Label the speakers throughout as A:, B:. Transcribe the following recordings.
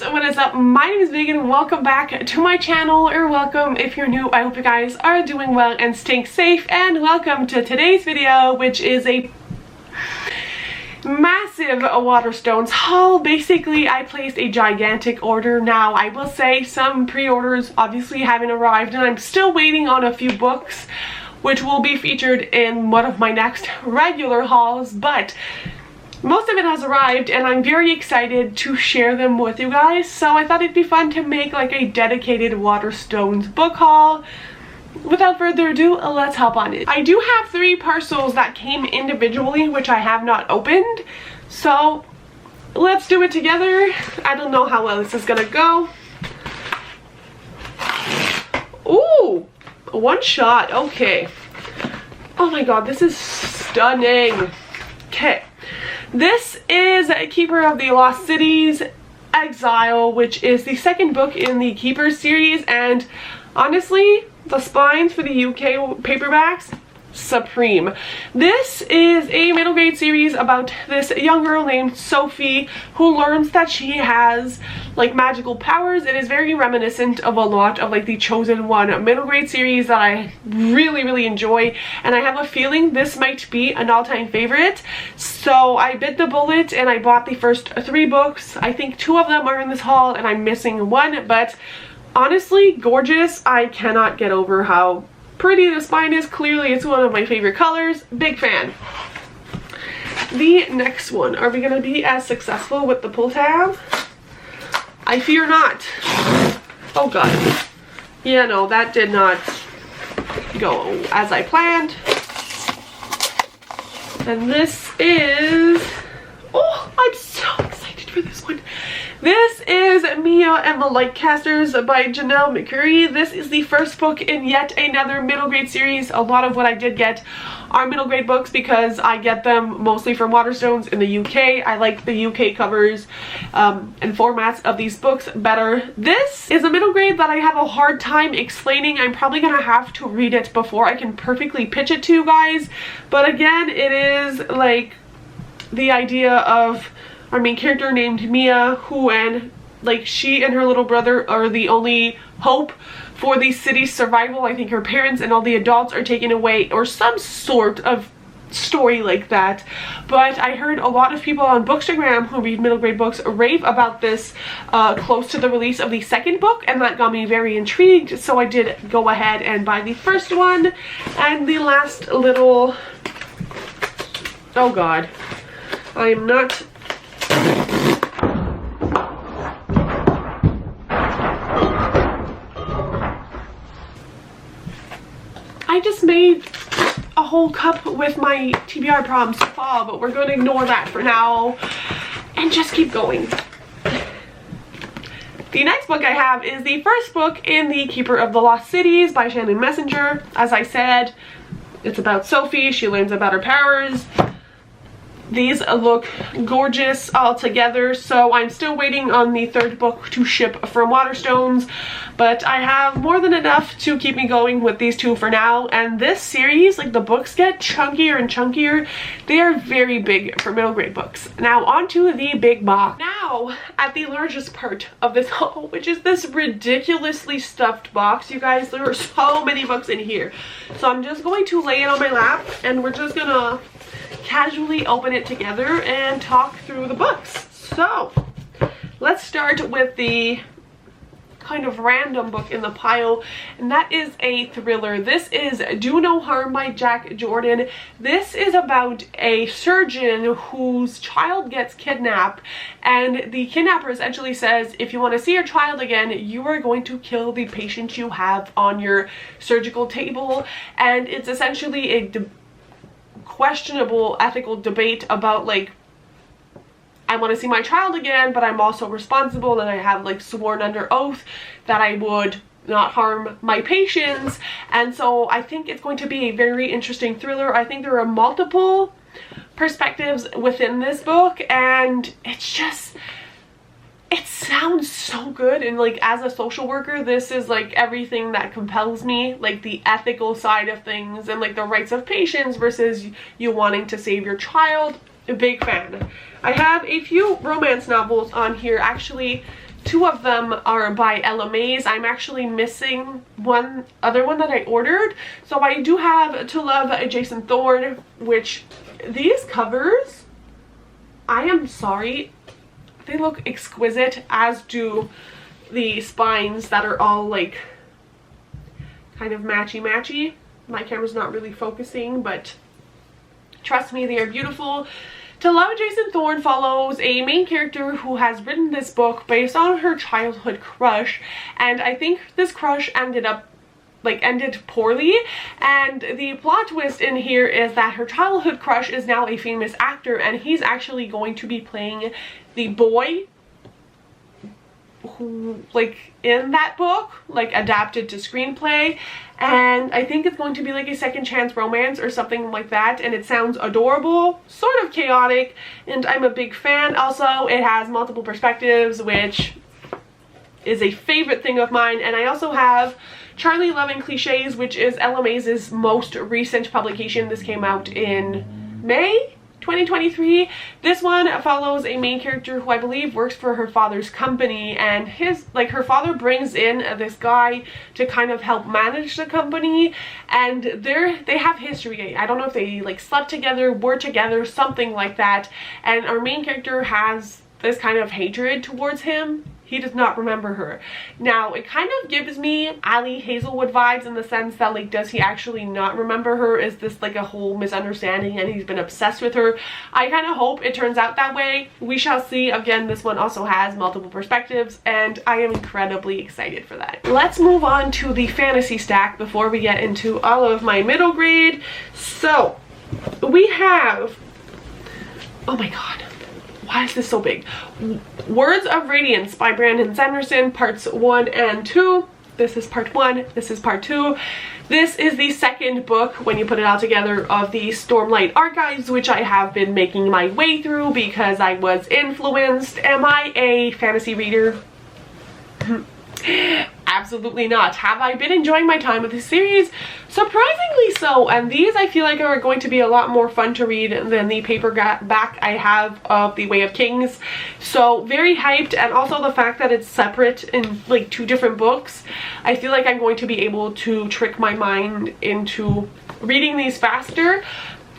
A: guys, what is up? My name is Megan and welcome back to my channel, or welcome if you're new. I hope you guys are doing well and staying safe, and welcome to today's video, which is a massive waterstones haul. Basically, I placed a gigantic order. Now, I will say some pre-orders obviously haven't arrived, and I'm still waiting on a few books, which will be featured in one of my next regular hauls, but most of it has arrived and I'm very excited to share them with you guys. So I thought it'd be fun to make like a dedicated waterstones book haul. Without further ado, let's hop on it. I do have 3 parcels that came individually, which I have not opened. So let's do it together. I don't know how well this is gonna go. Ooh, one shot, okay. Oh my god, this is stunning. Okay. This is Keeper of the Lost Cities Exile, which is the second book in the Keeper series, and honestly, the spines for the UK paperbacks, supreme. This is a middle grade series about this young girl named Sophie who learns that she has like magical powers. It is very reminiscent of a lot of like the Chosen One middle grade series that I really enjoy, and I have a feeling this might be an all-time favorite. So I bit the bullet and I bought the first 3 books. I think 2 of them are in this haul and I'm missing 1, but honestly, gorgeous. I cannot get over how pretty the spine is. Clearly it's one of my favorite colors. Big fan. The next one, are we gonna be as successful with the pull tab? I fear not. Oh god. Yeah, no, that did not go as I planned. And this is, oh, I'm so excited for this one. This is Mia and the Lightcasters by Janelle McCurry. This is the first book in yet another middle grade series. A lot of what I did get are middle grade books because I get them mostly from Waterstones in the UK. I like the UK covers and formats of these books better. This is a middle grade that I have a hard time explaining. I'm probably gonna have to read it before I can perfectly pitch it to you guys. But again, it is like the idea of our main character named Mia, like she and her little brother are the only hope for the city's survival. I think her parents and all the adults are taken away, or some sort of story like that. But I heard a lot of people on Bookstagram who read middle grade books rave about this close to the release of the second book, and that got me very intrigued. So I did go ahead and buy the first one. And the last little, oh god, I am not, I just made a whole cup with my TBR problems to fall, but we're going to ignore that for now and just keep going. The next book I have is the first book in the Keeper of the Lost Cities by Shannon Messenger. As I said, it's about Sophie. She learns about her powers. These look gorgeous all together, so I'm still waiting on the 3rd book to ship from Waterstones, but I have more than enough to keep me going with these 2 for now. And this series, like, the books get chunkier and chunkier. They are very big for middle grade books. Now onto the big box. Now at the largest part of this haul, which is this ridiculously stuffed box. You guys, there are so many books in here, so I'm just going to lay it on my lap and we're just gonna casually open it together and talk through the books. So let's start with the kind of random book in the pile, and that is a thriller. This is Do No Harm by Jack Jordan. This is about a surgeon whose child gets kidnapped, and the kidnapper essentially says, if you want to see your child again, you are going to kill the patient you have on your surgical table. And it's essentially a questionable ethical debate about, like, I want to see my child again, but I'm also responsible and I have like sworn under oath that I would not harm my patients. And so I think it's going to be a very interesting thriller. I think there are multiple perspectives within this book, and it's just, it sounds so good. And like, as a social worker, this is like everything that compels me, like the ethical side of things and like the rights of patients versus you wanting to save your child. a big fan. I have a few romance novels on here. Actually, 2 of them are by Ella Mays. I'm actually missing one other one that I ordered. So I do have To Love Jason Thorne, which these covers, I am sorry, they look exquisite, as do the spines that are all like kind of matchy-matchy. My camera's not really focusing, but trust me, they are beautiful. To Love Jason Thorne follows a main character who has written this book based on her childhood crush, and I think this crush ended poorly, and the plot twist in here is that her childhood crush is now a famous actor, and he's actually going to be playing the boy who, like, in that book, like, adapted to screenplay. And I think it's going to be like a second chance romance or something like that, and it sounds adorable, sort of chaotic, and I'm a big fan. Also, it has multiple perspectives, which is a favorite thing of mine. And I also have Charlie Loving Clichés, which is Ella Mays' most recent publication. This came out in May 2023. This one follows a main character who I believe works for her father's company, and her father brings in this guy to kind of help manage the company, and they have history. I don't know if they like slept together, were together, something like that, and our main character has this kind of hatred towards him. He does not remember her. Now, it kind of gives me Ali Hazelwood vibes in the sense that, like, does he actually not remember her? Is this like a whole misunderstanding and he's been obsessed with her? I kind of hope it turns out that way. We shall see. Again, this one also has multiple perspectives, and I am incredibly excited for that. Let's move on to the fantasy stack before we get into all of my middle grade. So, we have, oh my god, why is this so big? Words of Radiance by Brandon Sanderson, parts 1 and 2. This is part 1, this is part 2. This is the second book, when you put it all together, of the Stormlight Archives, which I have been making my way through because I was influenced. Am I a fantasy reader? Absolutely not. Have I been enjoying my time with this series? Surprisingly so, and these I feel like are going to be a lot more fun to read than the paperback I have of The Way of Kings. So very hyped, and also the fact that it's separate in like 2 different books, I feel like I'm going to be able to trick my mind into reading these faster.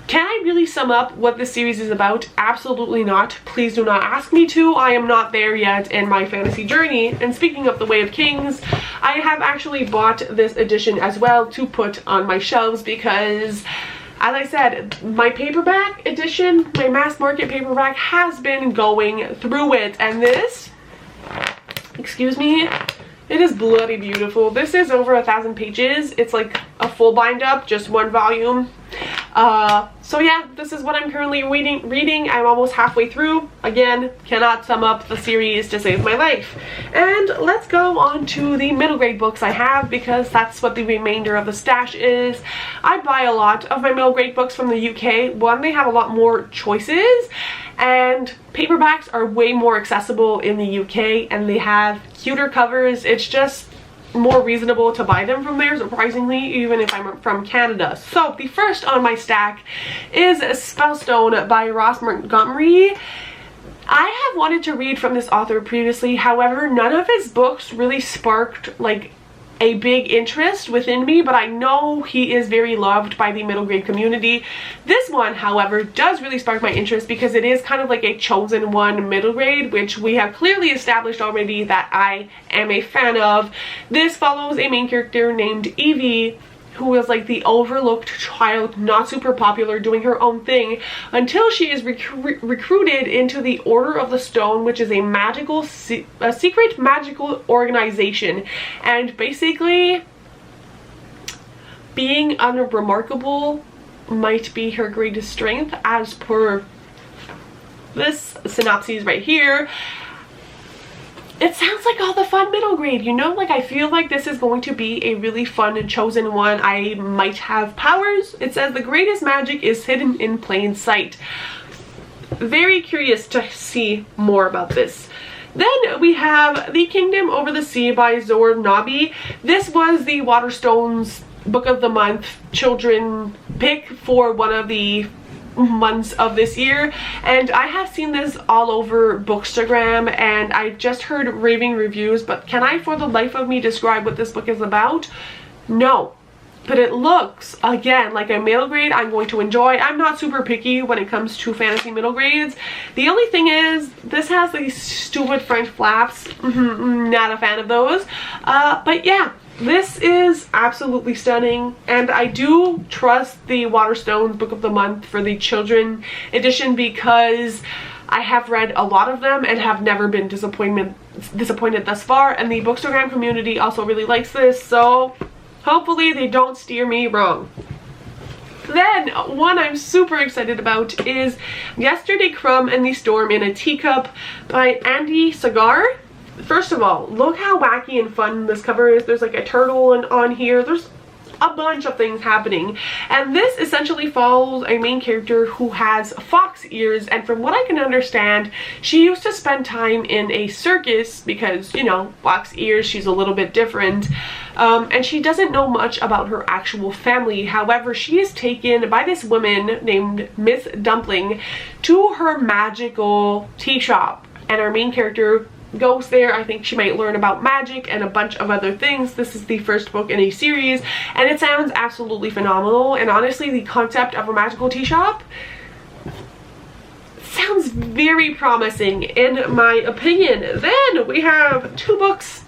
A: Can I really sum up what this series is about? Absolutely not. Please do not ask me to. I am not there yet in my fantasy journey. And speaking of The Way of Kings, I have actually bought this edition as well to put on my shelves because, as I said, my paperback edition, my mass market paperback, has been going through it. And this, excuse me, it is bloody beautiful. This is over 1,000 pages. It's like a full bind up, just 1 volume. So yeah, this is what I'm currently reading. I'm almost halfway through. Again, cannot sum up the series to save my life. And let's go on to the middle grade books I have, because that's what the remainder of the stash is. I buy a lot of my middle grade books from the UK. One, they have a lot more choices, and paperbacks are way more accessible in the UK, and they have cuter covers. It's just more reasonable to buy them from there, surprisingly, even if I'm from Canada. So the first on my stack is Spellstone by Ross Montgomery. I have wanted to read from this author previously, however, none of his books really sparked like a big interest within me, but I know he is very loved by the middle grade community. This one, however, does really spark my interest because it is kind of like a chosen one middle grade, which we have clearly established already that I am a fan of. This follows a main character named Evie, who is like the overlooked child, not super popular, doing her own thing, until she is recruited into the Order of the Stone, which is a secret magical organization. And basically, being unremarkable might be her greatest strength, as per this synopsis right here. It sounds like all the fun middle grade, you know? Like, I feel like this is going to be a really fun and chosen one. I might have powers. It says the greatest magic is hidden in plain sight. Very curious to see more about this. Then we have The Kingdom Over the Sea by Zor Nabi. This was the Waterstones Book of the Month children pick for one of the months of this year, and I have seen this all over Bookstagram, and I just heard raving reviews, but can I for the life of me describe what this book is about? No. But it looks, again, like a middle grade I'm going to enjoy. I'm not super picky when it comes to fantasy middle grades. The only thing is, this has these stupid French flaps. Not a fan of those. But yeah, this is absolutely stunning. And I do trust the Waterstones Book of the Month for the children edition, because I have read a lot of them and have never been disappointed thus far. And the Bookstagram community also really likes this, so hopefully they don't steer me wrong. Then, one I'm super excited about is Yesterday Crumb and the Storm in a Teacup by Andy Sagar. First of all, look how wacky and fun this cover is. There's like a turtle on here. There's a bunch of things happening, and this essentially follows a main character who has fox ears, and from what I can understand, she used to spend time in a circus because, you know, fox ears, she's a little bit different, and she doesn't know much about her actual family. However, she is taken by this woman named Miss Dumpling to her magical tea shop, and our main character goes there. I think she might learn about magic and a bunch of other things. This is the first book in a series, and it sounds absolutely phenomenal. And honestly, the concept of a magical tea shop sounds very promising in my opinion. Then we have two books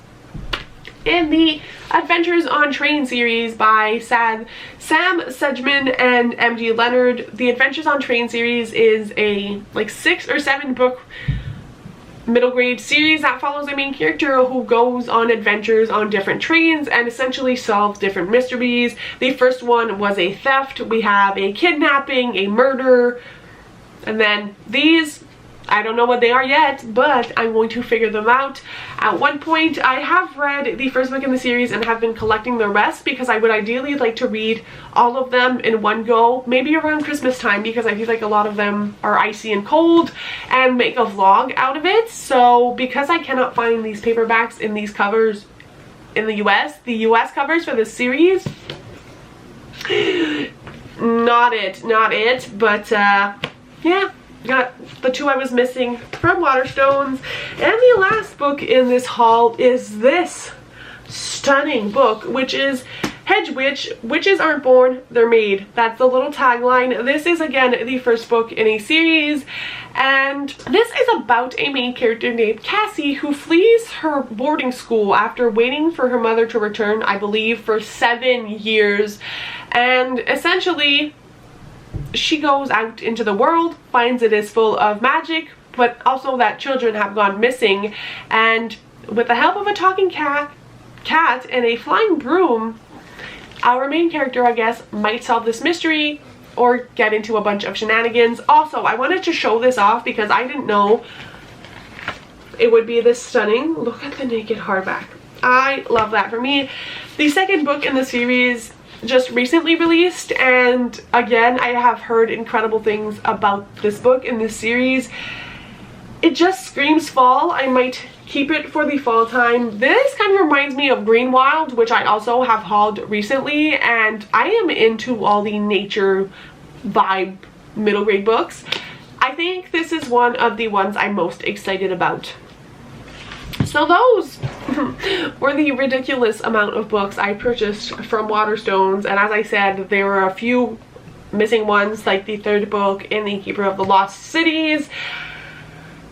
A: in the Adventures on Train series by Sam Sedgman and M.G. Leonard. The Adventures on Train series is a like 6 or 7 book middle grade series that follows a main character who goes on adventures on different trains and essentially solves different mysteries. The first one was a theft, we have a kidnapping, a murder, and then these, I don't know what they are yet, but I'm going to figure them out at one point. I have read the first book in the series and have been collecting the rest because I would ideally like to read all of them in one go, maybe around Christmas time, because I feel like a lot of them are icy and cold, and make a vlog out of it. So because I cannot find these paperbacks in these covers in the US covers for this series, not it, but yeah, got the two I was missing from Waterstones. And the last book in this haul is this stunning book, which is Hedge Witch, Witches Aren't Born, They're Made. That's the little tagline. This is again the first book in a series, and this is about a main character named Cassie who flees her boarding school after waiting for her mother to return, I believe, for 7 years. And essentially she goes out into the world, finds it is full of magic, but also that children have gone missing, and with the help of a talking cat and a flying broom, our main character, I guess, might solve this mystery or get into a bunch of shenanigans. Also, I wanted to show this off because I didn't know it would be this stunning. Look at the naked hardback. I love that. For me, the second book in the series just recently released, and again, I have heard incredible things about this book in this series. It just screams fall. I might keep it for the fall time. This kind of reminds me of Greenwild, which I also have hauled recently, and I am into all the nature vibe middle grade books. I think this is one of the ones I'm most excited about. So those were the ridiculous amount of books I purchased from Waterstones, and as I said, there were a few missing ones, like the third book in the Keeper of the Lost Cities,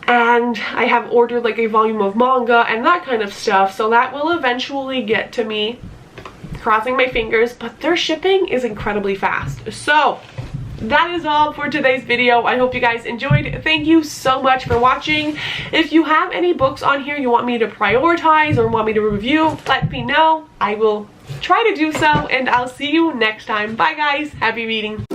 A: and I have ordered like a volume of manga and that kind of stuff, so that will eventually get to me, crossing my fingers, but their shipping is incredibly fast. So that is all for today's video. I hope you guys enjoyed. Thank you so much for watching. If you have any books on here you want me to prioritize or want me to review, let me know. I will try to do so, and I'll see you next time. Bye guys, happy reading.